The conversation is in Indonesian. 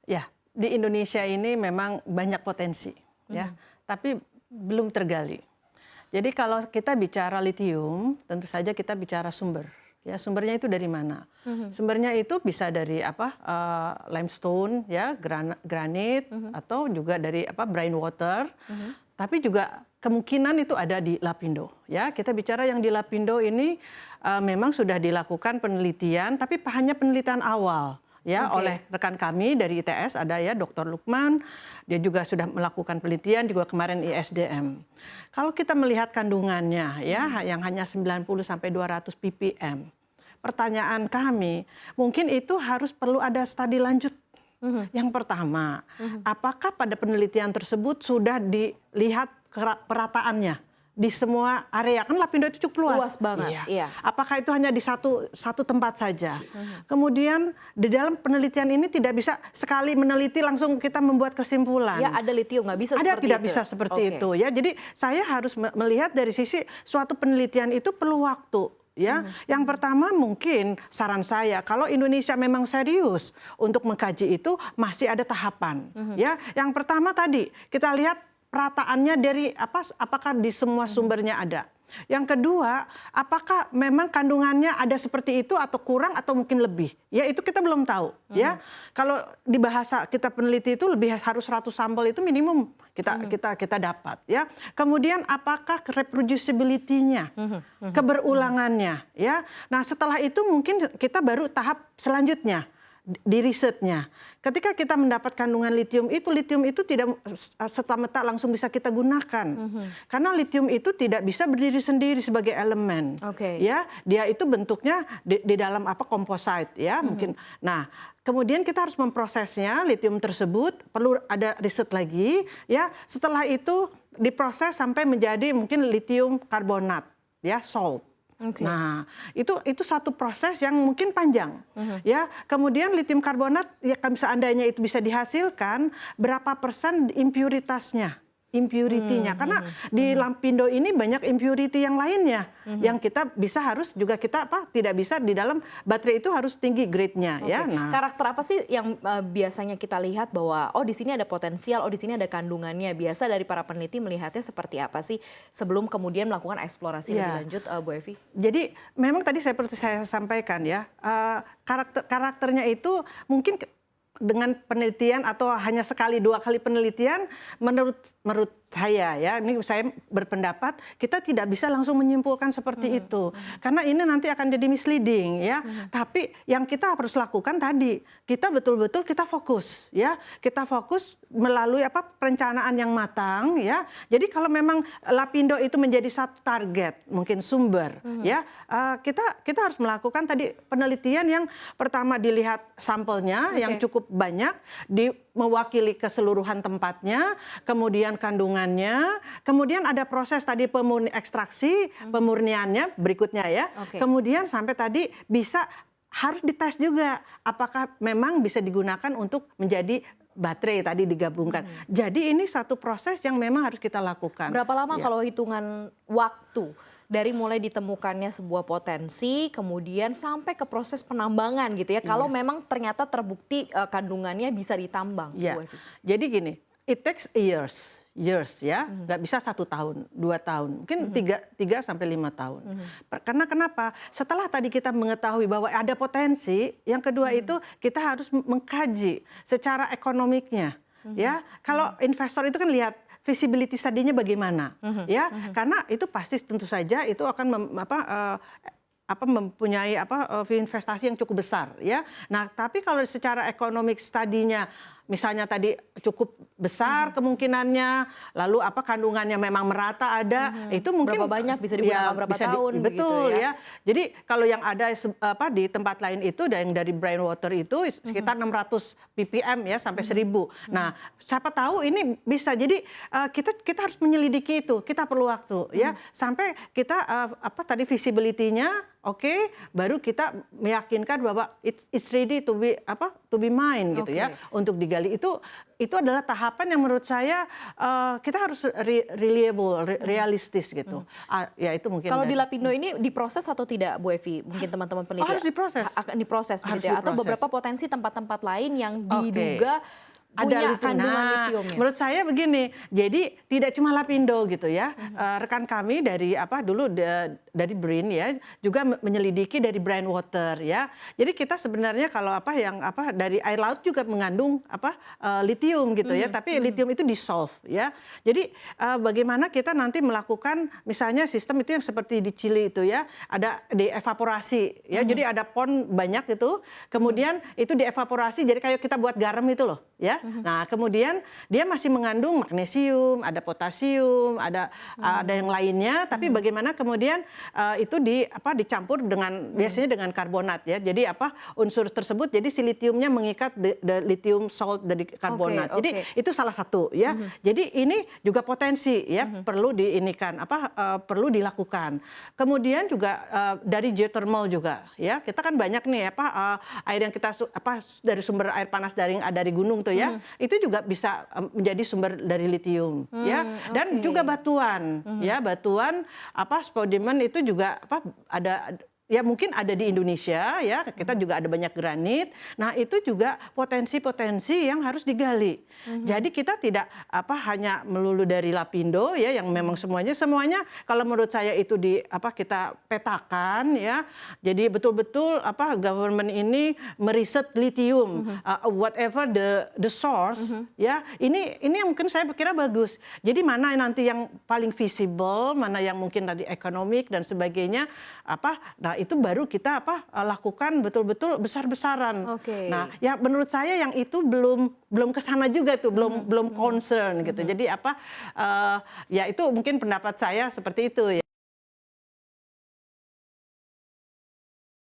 Ya, di Indonesia ini memang banyak potensi, ya, tapi belum tergali. Jadi kalau kita bicara litium, tentu saja kita bicara sumber. Ya, sumbernya itu dari mana? Sumbernya itu bisa dari limestone, ya, granit, atau juga dari brine water. Tapi juga kemungkinan itu ada di Lapindo. Ya, kita bicara yang di Lapindo ini memang sudah dilakukan penelitian, tapi hanya penelitian awal. Ya, oleh rekan kami dari ITS ada ya Dr. Lukman, dia juga sudah melakukan penelitian juga kemarin ISDM. Kalau kita melihat kandungannya ya yang hanya 90 sampai 200 ppm. Pertanyaan kami, mungkin itu harus perlu ada studi lanjut. Yang pertama, apakah pada penelitian tersebut sudah dilihat perataannya? Di semua area, kan Lapindo itu cukup luas. Luas banget, iya. Apakah itu hanya di satu tempat saja? Kemudian di dalam penelitian ini tidak bisa sekali meneliti langsung kita membuat kesimpulan. Ya ada litium, nggak bisa seperti itu. Tidak bisa seperti itu. Ya, jadi saya harus melihat dari sisi suatu penelitian itu perlu waktu. Ya, yang pertama mungkin saran saya kalau Indonesia memang serius untuk mengkaji itu masih ada tahapan. Ya, yang pertama tadi kita lihat perataannya dari apakah di semua sumbernya ada. Yang kedua, apakah memang kandungannya ada seperti itu atau kurang atau mungkin lebih? Ya itu kita belum tahu. Ya kalau di bahasa kita peneliti itu lebih harus 100 sampel itu minimum kita dapat. Ya kemudian apakah reproducibility-nya, keberulangannya. Ya nah setelah itu mungkin kita baru tahap selanjutnya. Di risetnya. Ketika kita mendapat kandungan litium itu tidak serta-merta langsung bisa kita gunakan. Karena litium itu tidak bisa berdiri sendiri sebagai elemen. Ya, dia itu bentuknya di dalam komposit ya, mungkin. Nah, kemudian kita harus memprosesnya litium tersebut, perlu ada riset lagi ya. Setelah itu diproses sampai menjadi mungkin litium karbonat ya, salt. Nah, itu satu proses yang mungkin panjang. Ya, kemudian litium karbonat ya seandainya itu bisa dihasilkan berapa persen impuritasnya, impurity-nya. Karena di Lapindo ini banyak impurity yang lainnya yang kita harus juga kita tidak bisa di dalam baterai itu harus tinggi grade-nya ya. Nah, karakter apa sih yang biasanya kita lihat bahwa oh di sini ada potensial, oh di sini ada kandungannya. Biasa dari para peneliti melihatnya seperti apa sih sebelum kemudian melakukan eksplorasi lebih lanjut, Bu Evi? Jadi memang tadi seperti saya sampaikan ya, karakternya itu mungkin dengan penelitian atau hanya sekali dua kali penelitian menurut saya ya, ini saya berpendapat kita tidak bisa langsung menyimpulkan seperti itu. Karena ini nanti akan jadi misleading ya. Tapi yang kita harus lakukan tadi, kita betul-betul kita fokus ya. Kita fokus melalui perencanaan yang matang ya. Jadi kalau memang Lapindo itu menjadi satu target, mungkin sumber ya, kita harus melakukan tadi penelitian yang pertama dilihat sampelnya yang cukup banyak, mewakili keseluruhan tempatnya, kemudian kandungannya, kemudian ada proses tadi ekstraksi, pemurniannya berikutnya ya. Kemudian sampai tadi harus dites juga apakah memang bisa digunakan untuk menjadi baterai tadi digabungkan. Jadi ini satu proses yang memang harus kita lakukan. Berapa lama kalau hitungan waktu dari mulai ditemukannya sebuah potensi kemudian sampai ke proses penambangan gitu ya, kalau memang ternyata terbukti kandungannya bisa ditambang? Bu Evi? Jadi gini, it takes years ya, nggak bisa 1 tahun, 2 tahun, mungkin 3 sampai 5 tahun. Karena kenapa? Setelah tadi kita mengetahui bahwa ada potensi, yang kedua itu kita harus mengkaji secara ekonomiknya. Ya, kalau investor itu kan lihat visibility study-nya bagaimana, ya, karena itu pasti tentu saja itu akan mempunyai investasi yang cukup besar, ya. Nah, tapi kalau secara economic study-nya misalnya tadi cukup besar kemungkinannya, lalu kandungannya memang merata ada, itu mungkin berapa banyak bisa digunakan berapa tahun, betul ya. Jadi kalau yang ada di tempat lain itu yang dari brine water itu sekitar 600 ppm ya sampai 1000. Nah, siapa tahu ini bisa. Jadi kita harus menyelidiki itu, kita perlu waktu ya sampai kita tadi visibility-nya baru kita meyakinkan bahwa it's ready to be mined gitu ya untuk digali. digali itu adalah tahapan yang menurut saya kita harus reliable, realistis gitu. Ya itu mungkin. Kalau di Lapindo ini diproses atau tidak, Bu Evi? Mungkin teman-teman peneliti harus diproses. Akan diproses Harus begitu ya? Atau diproses. beberapa potensi tempat-tempat lain yang diduga punya kandungan litiumnya. Menurut saya begini, jadi tidak cuma Lapindo gitu ya. Rekan kami dari dulu dari BRIN ya juga menyelidiki dari Brine Water ya. Jadi kita sebenarnya kalau dari air laut juga mengandung litium gitu ya. Tapi litium itu dissolve ya. Jadi bagaimana kita nanti melakukan misalnya sistem itu yang seperti di Chili itu ya, ada dievaporasi ya. Jadi ada pond banyak itu, kemudian itu dievaporasi jadi kayak kita buat garam itu loh ya. Nah, kemudian dia masih mengandung magnesium, ada potasium, ada yang lainnya, tapi bagaimana kemudian itu dicampur dengan biasanya dengan karbonat ya. Jadi unsur tersebut jadi si litiumnya mengikat lithium salt dari karbonat. Jadi itu salah satu ya. Jadi ini juga potensi ya, perlu perlu dilakukan. Kemudian juga dari geothermal juga ya. Kita kan banyak nih air yang kita dari sumber air panas dari gunung tuh ya. Itu juga bisa menjadi sumber dari litium ya. Dan juga batuan ya, batuan spodumene itu juga ada ya, mungkin ada di Indonesia ya, kita juga ada banyak granit. Nah, itu juga potensi-potensi yang harus digali. Jadi kita tidak hanya melulu dari Lapindo ya, yang memang semuanya kalau menurut saya itu kita petakan ya. Jadi betul-betul government ini meriset litium, whatever the source ya. Ini yang mungkin saya kira bagus. Jadi mana nanti yang paling visible, mana yang mungkin tadi ekonomik dan sebagainya nah itu baru kita lakukan betul-betul besar-besaran. Nah, ya menurut saya yang itu belum kesana juga tuh, belum concern gitu. Jadi ya itu mungkin pendapat saya seperti itu ya.